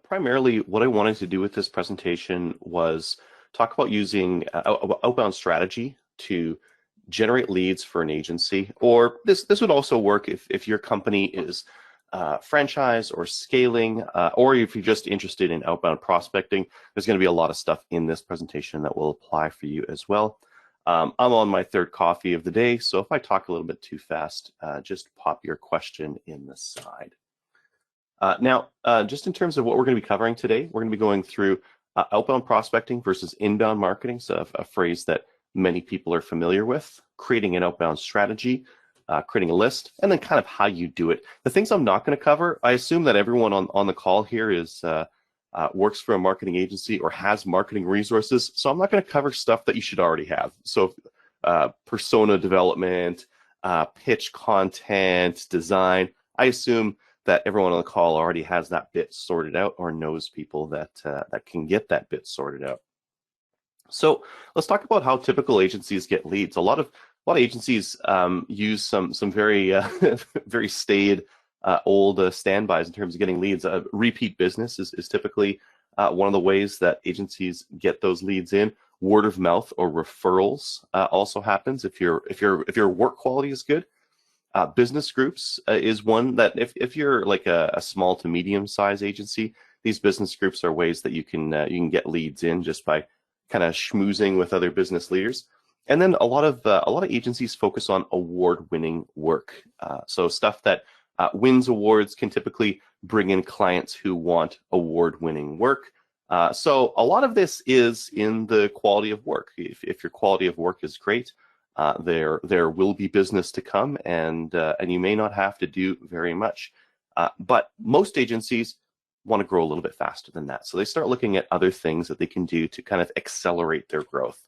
Primarily, what I wanted to do with this presentation was talk about using outbound strategy to generate leads for an agency, or this would also work if your company is franchise or scaling, or if you're just interested in outbound prospecting. There's going to be a lot of stuff in this presentation that will apply for you as well. I'm on my third coffee of the day, so if I talk a little bit too fast, just pop your question in the side. Now, just in terms of what we're going to be covering today, we're going to be going through outbound prospecting versus inbound marketing, so a phrase that many people are familiar with, creating an outbound strategy, creating a list, and then kind of how you do it. The things I'm not going to cover, I assume that everyone on the call here is works for a marketing agency or has marketing resources, so I'm not going to cover stuff that you should already have. So persona development, pitch content, design, I assume that everyone on the call already has that bit sorted out or knows people that that can get that bit sorted out. So let's talk about how typical agencies get leads. A lot of agencies use some very very staid old standbys in terms of getting leads. Repeat business is typically one of the ways that agencies get those leads in. Word of mouth or referrals also happens if your work quality is good. Business groups is one that if you're like a small to medium size agency, these business groups are ways that you can get leads in just by kind of schmoozing with other business leaders. And then a lot of agencies focus on award-winning work. So stuff that wins awards can typically bring in clients who want award-winning work. So a lot of this is in the quality of work. If your quality of work is great, there will be business to come, and you may not have to do very much. But most agencies want to grow a little bit faster than that. So they start looking at other things that they can do to kind of accelerate their growth.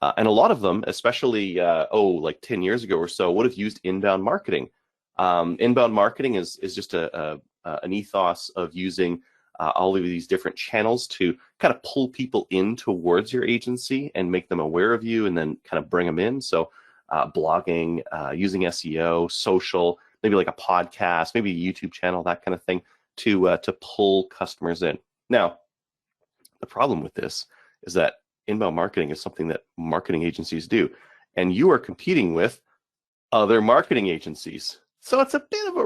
And a lot of them, especially, like 10 years ago or so, would have used inbound marketing. Inbound marketing is just an ethos of using all of these different channels to kind of pull people in towards your agency and make them aware of you and then kind of bring them in. So blogging, using SEO, social, maybe like a podcast, maybe a YouTube channel, that kind of thing to pull customers in. Now, the problem with this is that inbound marketing is something that marketing agencies do, and you are competing with other marketing agencies. So it's a bit of a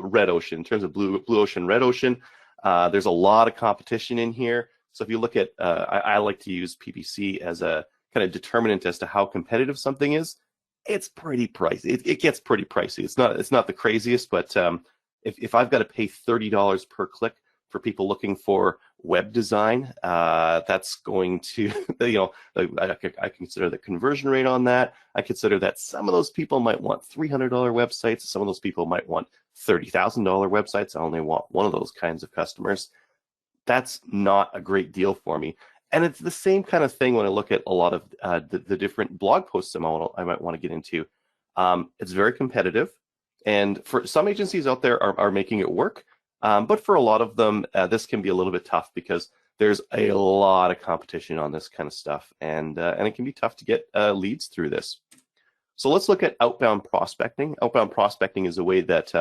red ocean in terms of blue ocean, red ocean. There's a lot of competition in here. So if you look at, I like to use PPC as a kind of determinant as to how competitive something is. It's pretty pricey. It gets pretty pricey. It's not the craziest, but if I've got to pay $30 per click for people looking for web design, that's going to, I consider the conversion rate on that. I consider that some of those people might want $300 websites. Some of those people might want $30,000 websites. I only want one of those kinds of customers. That's not a great deal for me. And it's the same kind of thing when I look at a lot of the different blog posts I might want to get into. It's very competitive. And for some agencies out there are making it work. But for a lot of them, this can be a little bit tough because there's a lot of competition on this kind of stuff. And it can be tough to get leads through this. So let's look at outbound prospecting. Outbound prospecting is a way that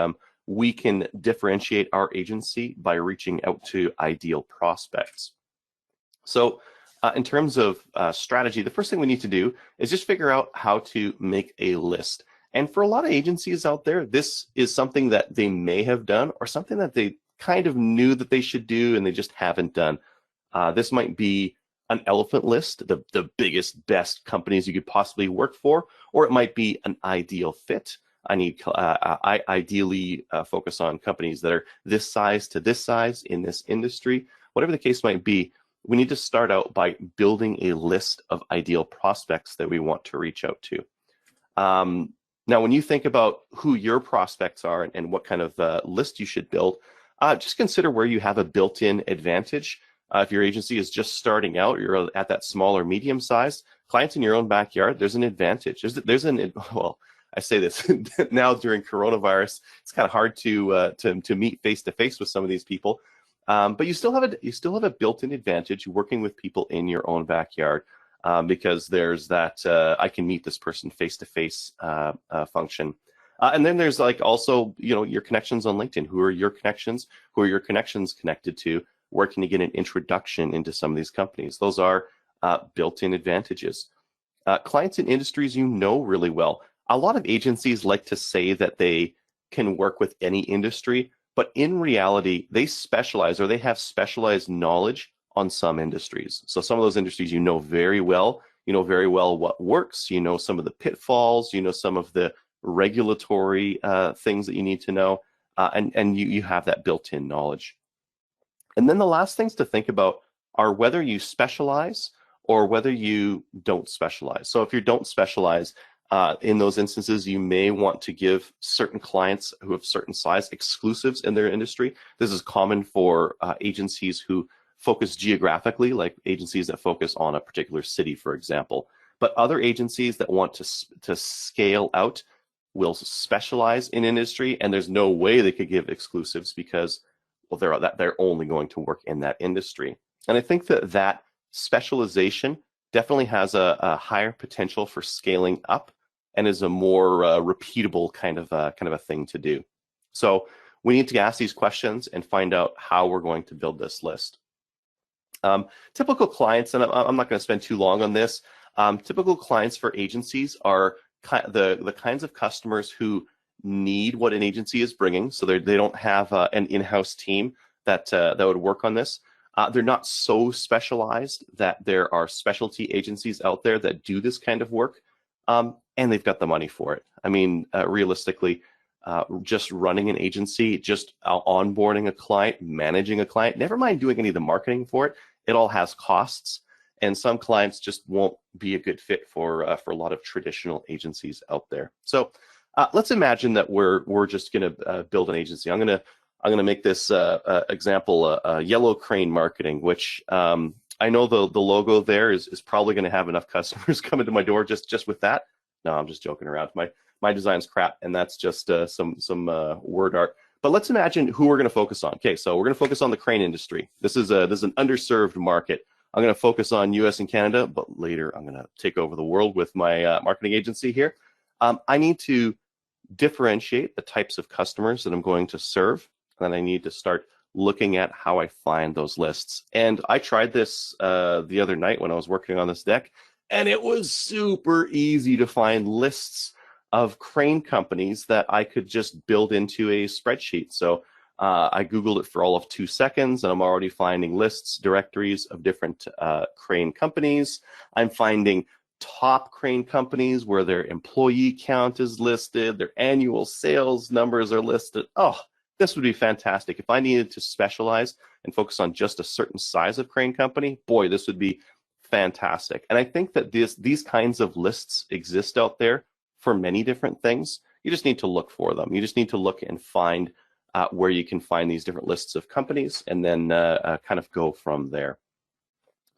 we can differentiate our agency by reaching out to ideal prospects. So in terms of strategy, the first thing we need to do is just figure out how to make a list. And for a lot of agencies out there, this is something that they may have done or something that they kind of knew that they should do and they just haven't done. This might be an elephant list, the biggest, best companies you could possibly work for, or it might be an ideal fit. I ideally focus on companies that are this size to this size in this industry. Whatever the case might be, we need to start out by building a list of ideal prospects that we want to reach out to. Now, when you think about who your prospects are and what kind of list you should build, just consider where you have a built-in advantage. If your agency is just starting out, you're at that small or medium size, clients in your own backyard, there's an advantage. Well, I say this now during coronavirus, it's kind of hard to meet face to face with some of these people, but you still have a built-in advantage working with people in your own backyard. Because there's that I can meet this person face-to-face function. And then there's like also, your connections on LinkedIn. Who are your connections? Who are your connections connected to? Where can you get an introduction into some of these companies? Those are built-in advantages. Clients in industries you know really well. A lot of agencies like to say that they can work with any industry, but in reality, they specialize or they have specialized knowledge on some industries. So some of those industries you know very well. You know very well what works. You know some of the pitfalls. You know some of the regulatory things that you need to know, and you have that built-in knowledge. And then the last things to think about are whether you specialize or whether you don't specialize. So if you don't specialize, in those instances, you may want to give certain clients who have certain size exclusives in their industry. This is common for agencies who focus geographically, like agencies that focus on a particular city, for example. But other agencies that want to scale out will specialize in industry, and there's no way they could give exclusives because, well, they're only going to work in that industry. And I think that specialization definitely has a higher potential for scaling up and is a more repeatable kind of a thing to do. So we need to ask these questions and find out how we're going to build this list. Typical clients, and I'm not going to spend too long on this. Typical clients for agencies are the kinds of customers who need what an agency is bringing. So they don't have an in-house team that would work on this. They're not so specialized that there are specialty agencies out there that do this kind of work, and they've got the money for it. I mean, realistically, just running an agency, just onboarding a client, managing a client, never mind doing any of the marketing for it, it all has costs. And some clients just won't be a good fit for a lot of traditional agencies out there. So let's imagine that we're just going to build an agency. I'm going to make this example yellow crane marketing, which I know the logo there is probably going to have enough customers coming to my door just with that. No, I'm just joking around. My design's crap, and that's just some word art. But let's imagine who we're going to focus on. Okay, so we're going to focus on the crane industry. This is an underserved market. I'm going to focus on US and Canada, but later I'm going to take over the world with my marketing agency here. I need to differentiate the types of customers that I'm going to serve, and I need to start looking at how I find those lists. And I tried this the other night when I was working on this deck, and it was super easy to find lists of crane companies that I could just build into a spreadsheet. So I Googled it for all of 2 seconds, and I'm already finding lists, directories of different crane companies. I'm finding top crane companies where their employee count is listed, their annual sales numbers are listed. Oh, this would be fantastic. If I needed to specialize and focus on just a certain size of crane company, boy, this would be fantastic. And I think that these kinds of lists exist out there for many different things. You just need to look for them. You just need to look and find where you can find these different lists of companies, and then kind of go from there.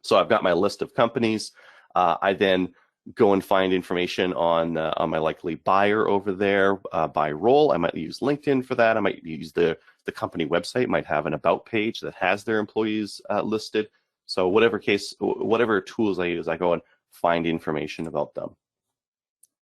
So I've got my list of companies. I then go and find information on my likely buyer over there by role. I might use LinkedIn for that. I might use the company website, might have an about page that has their employees listed. So whatever tools I use, I go and find information about them.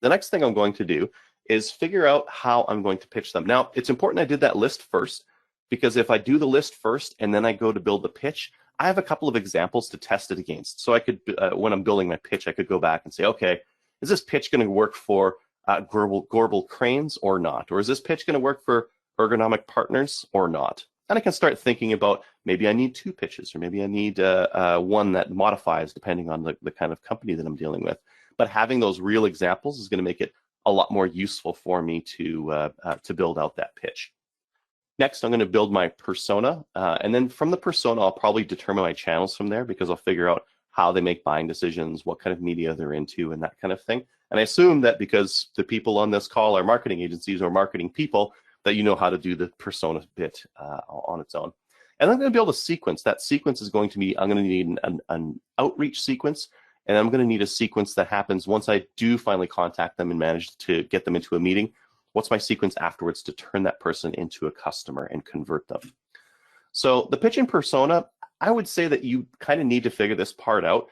The next thing I'm going to do is figure out how I'm going to pitch them. Now, it's important I did that list first, because if I do the list first and then I go to build the pitch, I have a couple of examples to test it against. So I could, when I'm building my pitch, I could go back and say, okay, is this pitch going to work for Gorbel Cranes or not? Or is this pitch going to work for Ergonomic Partners or not? And I can start thinking about, maybe I need 2 pitches, or maybe I need one that modifies depending on the kind of company that I'm dealing with. But having those real examples is going to make it a lot more useful for me to build out that pitch. Next, I'm going to build my persona, and then from the persona, I'll probably determine my channels from there, because I'll figure out how they make buying decisions, what kind of media they're into, and that kind of thing. And I assume that because the people on this call are marketing agencies or marketing people, that you know how to do the persona bit on its own. And I'm going to build a sequence. That sequence is going to be, I'm going to need an outreach sequence, and I'm going to need a sequence that happens once I do finally contact them and manage to get them into a meeting. What's my sequence afterwards to turn that person into a customer and convert them? So the pitch and persona, I would say that you kind of need to figure this part out.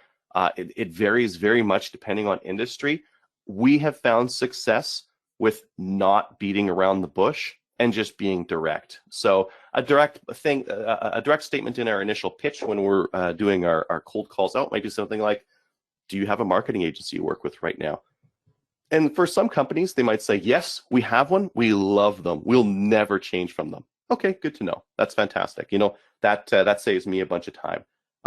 It varies very much depending on industry. We have found success with not beating around the bush and just being direct. So a direct statement in our initial pitch when we're doing our cold calls out might be something like, do you have a marketing agency you work with right now? And for some companies, they might say, yes, we have one. We love them. We'll never change from them. Okay, good to know. That's fantastic. You know, that saves me a bunch of time.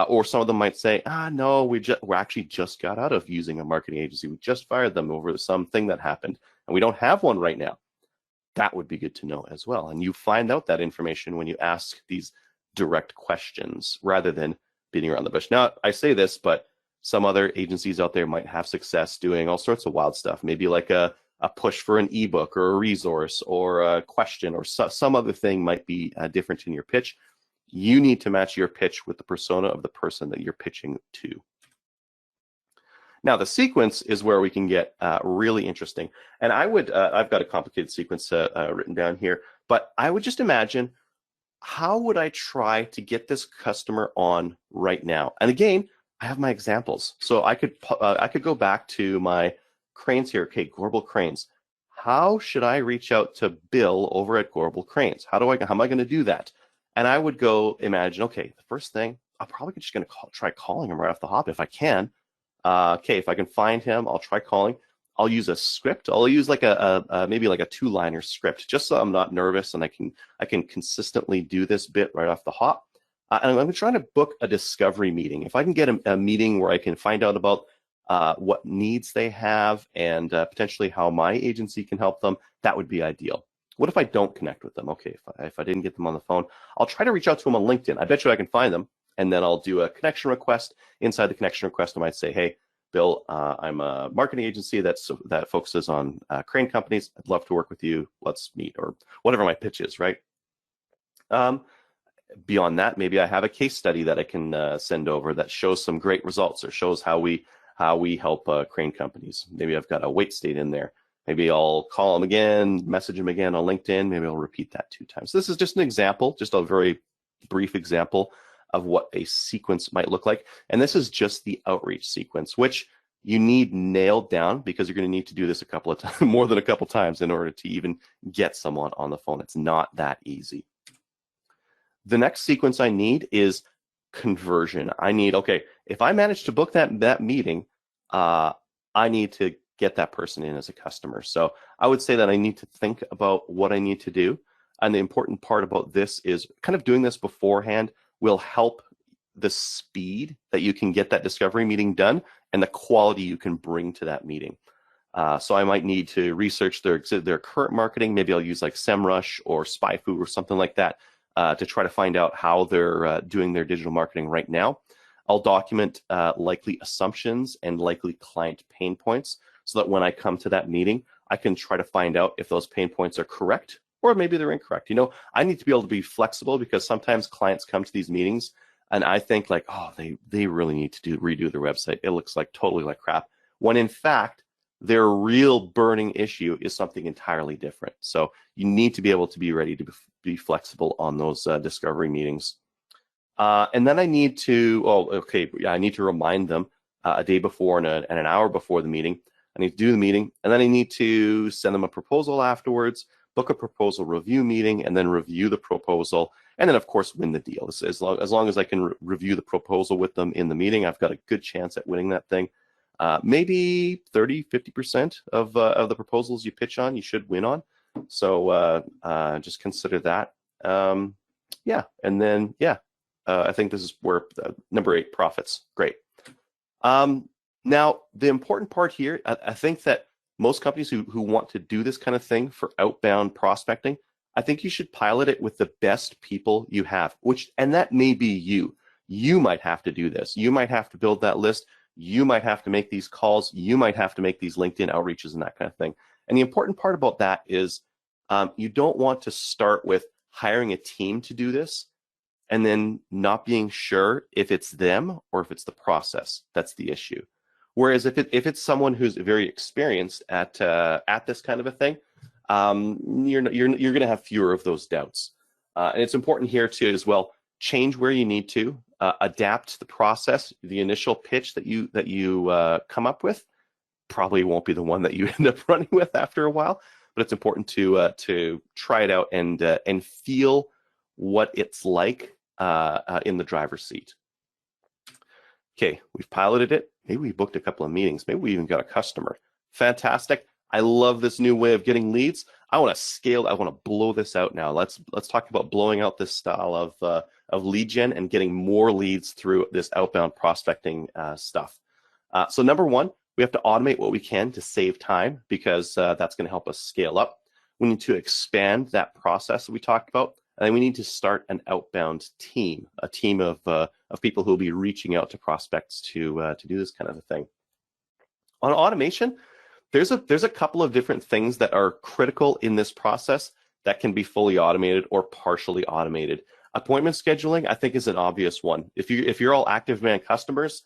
Or some of them might say, no, we actually just got out of using a marketing agency. We just fired them over something that happened, and we don't have one right now. That would be good to know as well. And you find out that information when you ask these direct questions rather than beating around the bush. Now, I say this, but some other agencies out there might have success doing all sorts of wild stuff, maybe like a push for an ebook or a resource or a question or some other thing might be different in your pitch. You need to match your pitch with the persona of the person that you're pitching to. Now, the sequence is where we can get really interesting. And I would, I've got a complicated sequence written down here, but I would just imagine, how would I try to get this customer on right now? And again, I have my examples. So I could go back to my cranes here. Okay, Gorbel Cranes. How should I reach out to Bill over at Gorbel Cranes? How am I going to do that? And I would go imagine, okay, the first thing, I'm probably just going to try calling him right off the hop if I can. Okay, if I can find him, I'll try calling. I'll use a script. I'll use like maybe like a 2-liner script, just so I'm not nervous and I can consistently do this bit right off the hop. And I'm trying to book a discovery meeting. If I can get a meeting where I can find out about what needs they have and potentially how my agency can help them, that would be ideal. What if I don't connect with them? Okay, if I didn't get them on the phone, I'll try to reach out to them on LinkedIn. I bet you I can find them. And then I'll do a connection request. Inside the connection request, I might say, hey, Bill, I'm a marketing agency that focuses on crane companies. I'd love to work with you. Let's meet, or whatever my pitch is, right? Beyond that, maybe I have a case study that I can send over that shows some great results or shows how we help crane companies. Maybe I've got a wait state in there. Maybe I'll call them again, message them again on LinkedIn. Maybe I'll repeat that 2 times. So this is just an example, just a very brief example of what a sequence might look like. And this is just the outreach sequence, which you need nailed down because you're going to need to do this a couple of times, more than a couple times, in order to even get someone on the phone. It's not that easy. The next sequence I need is conversion. I need, okay, if I manage to book that meeting, I need to get that person in as a customer. So I would say that I need to think about what I need to do. And the important part about this is kind of doing this beforehand will help the speed that you can get that discovery meeting done and the quality you can bring to that meeting. So I might need to research their current marketing. Maybe I'll use like SEMrush or SpyFu or something like that to try to find out how they're doing their digital marketing right now. I'll document likely assumptions and likely client pain points so that when I come to that meeting, I can try to find out if those pain points are correct or maybe they're incorrect. You know, I need to be able to be flexible because sometimes clients come to these meetings and I think like, oh, they really need to redo their website. It looks like totally like crap. When in fact, their real burning issue is something entirely different. So you need to be able to be ready to be flexible on those discovery meetings. And then I need to, I need to remind them a day before and an hour before the meeting. I need to do the meeting, and then I need to send them a proposal afterwards, book a proposal review meeting, and then review the proposal, and then of course win the deal. As long as I can review the proposal with them in the meeting, I've got a good chance at winning that thing. Maybe 30–50% of the proposals you pitch on, you should win on. So just consider that. Yeah, and then I think this is where number 8, profits. Great. Now, the important part here, I think that most companies who want to do this kind of thing for outbound prospecting, I think you should pilot it with the best people you have, and that may be you. You might have to do this. You might have to build that list. You might have to make these calls. You might have to make these LinkedIn outreaches and that kind of thing. And the important part about that is you don't want to start with hiring a team to do this and then not being sure if it's them or if it's the process that's the issue. Whereas if it's someone who's very experienced at this kind of a thing, you're going to have fewer of those doubts. And it's important here to as well change where you need to, adapt the process. The initial pitch that you come up with probably won't be the one that you end up running with after a while. but it's important to try it out and feel what it's like in the driver's seat. Okay, we've piloted it. Maybe we booked a couple of meetings. Maybe we even got a customer. Fantastic. I love this new way of getting leads. I want to scale. I want to blow this out now. Let's talk about blowing out this style of lead gen and getting more leads through this outbound prospecting stuff. So number one, we have to automate what we can to save time, because that's going to help us scale up. We need to expand that process that we talked about, and then we need to start an outbound team, a team of people who will be reaching out to prospects to do this kind of a thing. On automation, there's a couple of different things that are critical in this process that can be fully automated or partially automated. Appointment scheduling, I think, is an obvious one. If you're all Active Man customers,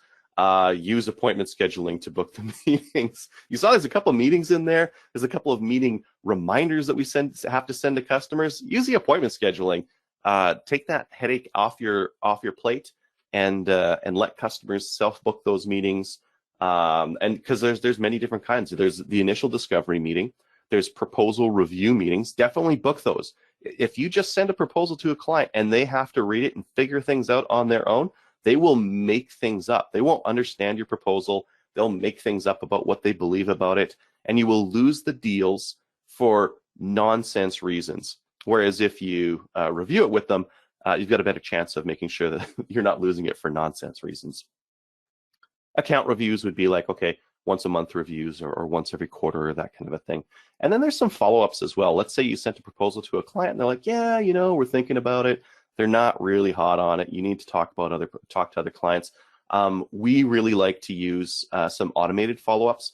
use appointment scheduling to book the meetings. You saw there's a couple of meetings in there. There's a couple of meeting reminders that we have to send to customers. Use the appointment scheduling. Take that headache off your plate and let customers self-book those meetings. And because there's many different kinds. There's the initial discovery meeting. There's proposal review meetings. Definitely book those. If you just send a proposal to a client and they have to read it and figure things out on their own, they will make things up. They won't understand your proposal. They'll make things up about what they believe about it, and you will lose the deals for nonsense reasons. Whereas if you review it with them, you've got a better chance of making sure that you're not losing it for nonsense reasons. Account reviews would be like, okay, once a month reviews or once every quarter or that kind of a thing. And then there's some follow-ups as well. Let's say you sent a proposal to a client and they're like, yeah, we're thinking about it. They're not really hot on it. You need to talk to other clients. We really like to use some automated follow-ups,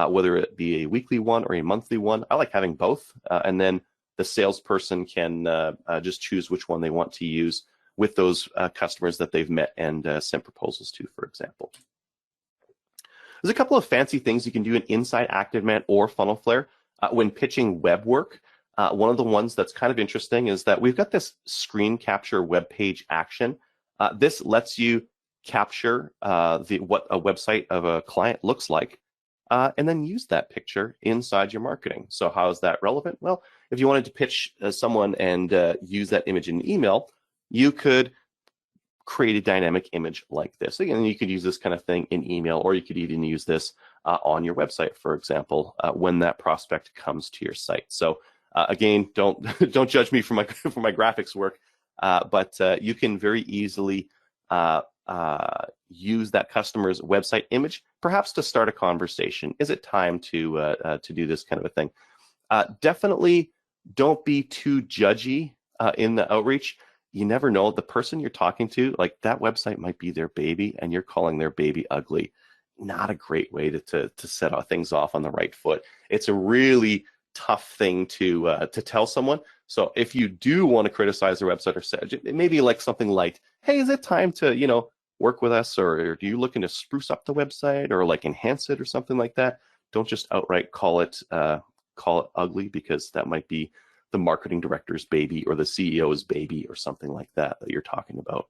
whether it be a weekly one or a monthly one. I like having both, and then the salesperson can just choose which one they want to use with those customers that they've met and sent proposals to, for example. There's a couple of fancy things you can do inside ActiveMan or FunnelFLARE when pitching web work. One of the ones that's kind of interesting is that we've got this screen capture web page action. This lets you capture what a website of a client looks like, and then use that picture inside your marketing. So how is that relevant? Well, if you wanted to pitch someone and use that image in an email, you could create a dynamic image like this. Again, you could use this kind of thing in email, or you could even use this on your website, for example, when that prospect comes to your site. So again, don't judge me for my graphics work, but you can very easily use that customer's website image, perhaps to start a conversation. Is it time to do this kind of a thing? Definitely don't be too judgy in the outreach. You never know, the person you're talking to, like that website might be their baby and you're calling their baby ugly. Not a great way to set things off on the right foot. It's a really tough thing to tell someone. So if you do want to criticize their website, or maybe like something like, hey, is it time to work with us, or do you looking to spruce up the website or like enhance it or something like that? Don't just outright call it ugly, because that might be the marketing director's baby or the CEO's baby or something like that you're talking about.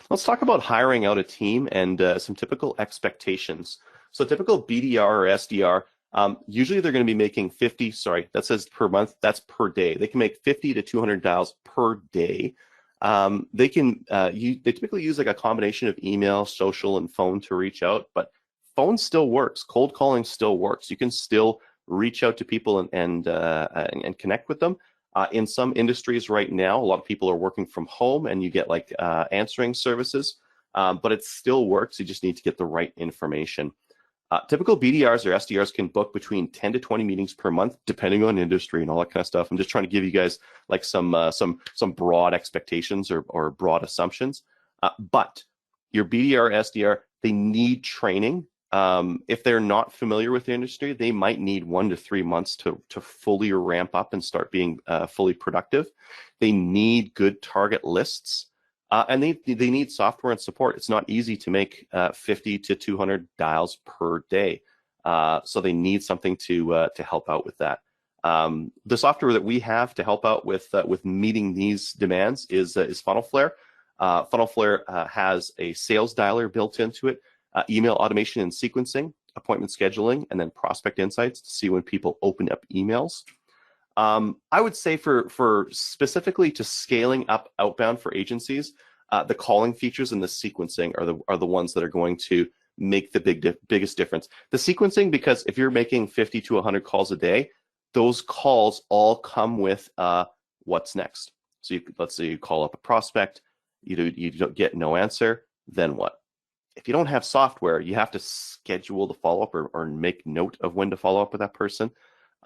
Let's talk about hiring out a team and some typical expectations. So typical BDR or SDR, usually they're going to be making 50, sorry, that says per month, that's per day. They can make 50 to 200 dials per day. They typically use like a combination of email, social, and phone to reach out, but phone still works. Cold calling still works. You can still reach out to people and connect with them. In some industries right now, a lot of people are working from home and you get like answering services, but it still works. You just need to get the right information. Typical BDRs or SDRs can book between 10 to 20 meetings per month, depending on industry and all that kind of stuff. I'm just trying to give you guys like some broad expectations or broad assumptions. But your BDR, SDR, they need training. If they're not familiar with the industry, they might need 1 to 3 months to fully ramp up and start being fully productive. They need good target lists, and they need software and support. It's not easy to make 50 to 200 dials per day, so they need something to help out with that. The software that we have to help out with meeting these demands is FunnelFLARE. FunnelFLARE has a sales dialer built into it. Email automation and sequencing, appointment scheduling, and then prospect insights to see when people open up emails. I would say for specifically to scaling up outbound for agencies, the calling features and the sequencing are the ones that are going to make the biggest difference. The sequencing, because if you're making 50 to 100 calls a day, those calls all come with what's next. So let's say you call up a prospect, you don't get no answer, then what? If you don't have software, you have to schedule the follow-up or make note of when to follow up with that person.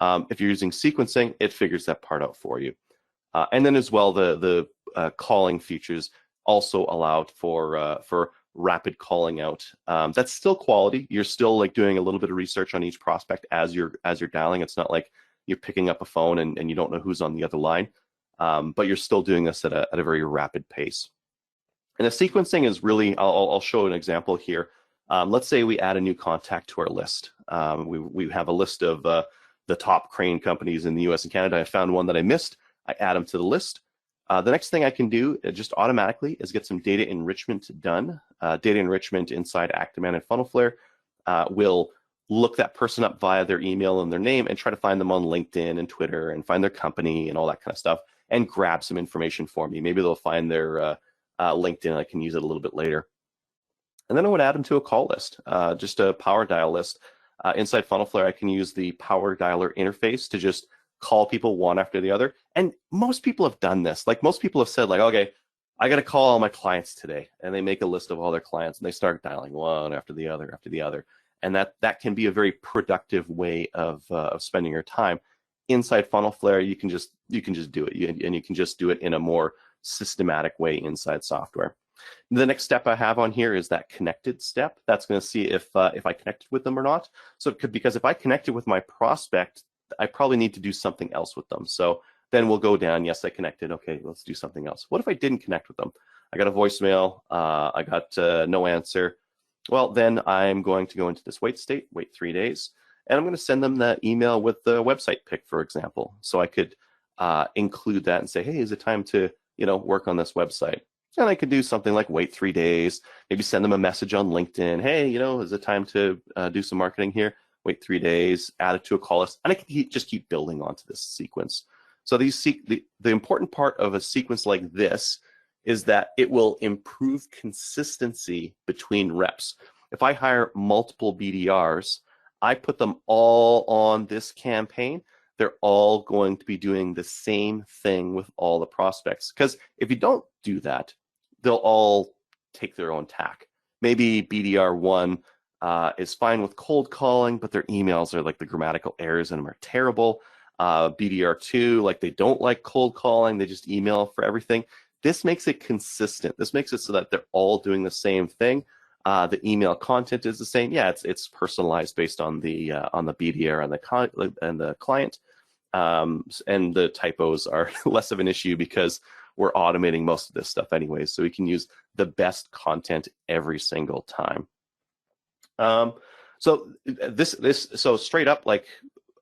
If you're using sequencing, it figures that part out for you. And then as well, the calling features also allowed for rapid calling out. That's still quality. You're still like doing a little bit of research on each prospect as you're dialing. It's not like you're picking up a phone and you don't know who's on the other line, but you're still doing this at a very rapid pace. And the sequencing is really, I'll show an example here. Let's say we add a new contact to our list. We have a list of the top crane companies in the US and Canada. I found one that I missed. I add them to the list. The next thing I can do just automatically is get some data enrichment done. Data enrichment inside ActiveDemand and FunnelFLARE will look that person up via their email and their name and try to find them on LinkedIn and Twitter and find their company and all that kind of stuff and grab some information for me. Maybe they'll find their LinkedIn and I can use it a little bit later. And then I would add them to a call list, just a power dial list. Inside FunnelFLARE, I can use the power dialer interface to just call people one after the other. And most people have done this. Like most people have said like, okay, I got to call all my clients today. And they make a list of all their clients and they start dialing one after the other after the other. And that can be a very productive way of spending your time. Inside FunnelFLARE, you can just do it, and you can just do it in a more systematic way inside software. The next step I have on here is that connected step. That's going to see if I connected with them or not. So it could, because if I connected with my prospect, I probably need to do something else with them. So then we'll go down. Yes, I connected. Okay, let's do something else. What if I didn't connect with them? I got a voicemail. I got no answer. Well, then I'm going to go into this wait state, wait 3 days, and I'm going to send them that email with the website pick, for example. So I could include that and say, hey, is it time to work on this website? And I could do something like wait 3 days, maybe send them a message on LinkedIn. Hey, is it time to do some marketing here? Wait 3 days, add it to a call list, and I can just keep building onto this sequence. So the important part of a sequence like this is that it will improve consistency between reps. If I hire multiple BDRs, I put them all on this campaign, they're all going to be doing the same thing with all the prospects. Because if you don't do that, they'll all take their own tack. Maybe BDR 1 is fine with cold calling, but their emails are like the grammatical errors in them are terrible. BDR 2, like they don't like cold calling, they just email for everything. This makes it consistent. This makes it so that they're all doing the same thing. The email content is the same. Yeah, it's personalized based on the BDR and the client, and the typos are less of an issue because we're automating most of this stuff anyways. So we can use the best content every single time. So so straight up, like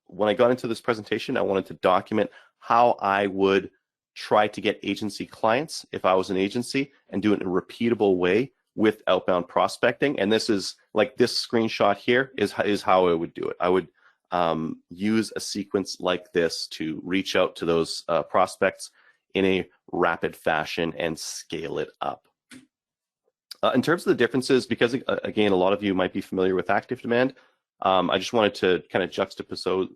when I got into this presentation, I wanted to document how I would try to get agency clients if I was an agency and do it in a repeatable way with outbound prospecting. And this is like this screenshot here is how I would do it. I would use a sequence like this to reach out to those prospects in a rapid fashion and scale it up. In terms of the differences, because again, a lot of you might be familiar with ActiveDemand, I just wanted to kind of juxtapose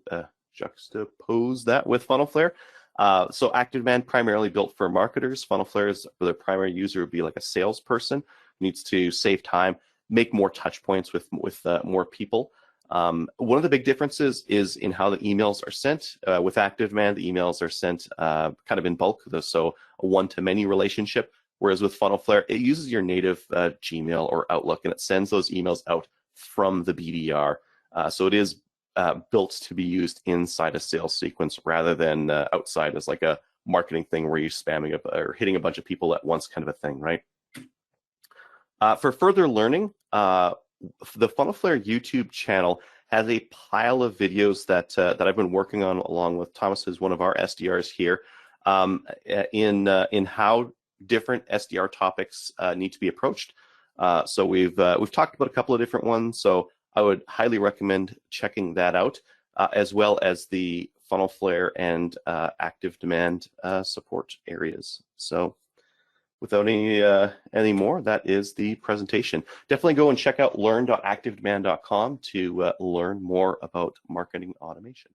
that with FunnelFLARE. So ActiveDemand primarily built for marketers. FunnelFLARE is for the primary user would be like a salesperson who needs to save time, make more touch points with more people. One of the big differences is in how the emails are sent. With ActiveDemand, the emails are sent kind of in bulk, so a one-to-many relationship. Whereas with FunnelFLARE, it uses your native Gmail or Outlook, and it sends those emails out from the BDR. So it is built to be used inside a sales sequence rather than outside as like a marketing thing where you're spamming or hitting a bunch of people at once kind of a thing, right? For further learning, the FunnelFLARE YouTube channel has a pile of videos that I've been working on along with Thomas, who's one of our SDRs here, in how different SDR topics need to be approached. So we've talked about a couple of different ones. So I would highly recommend checking that out, as well as the FunnelFLARE and active demand support areas. So without any more, that is the presentation. Definitely go and check out learn.activedemand.com to learn more about marketing automation.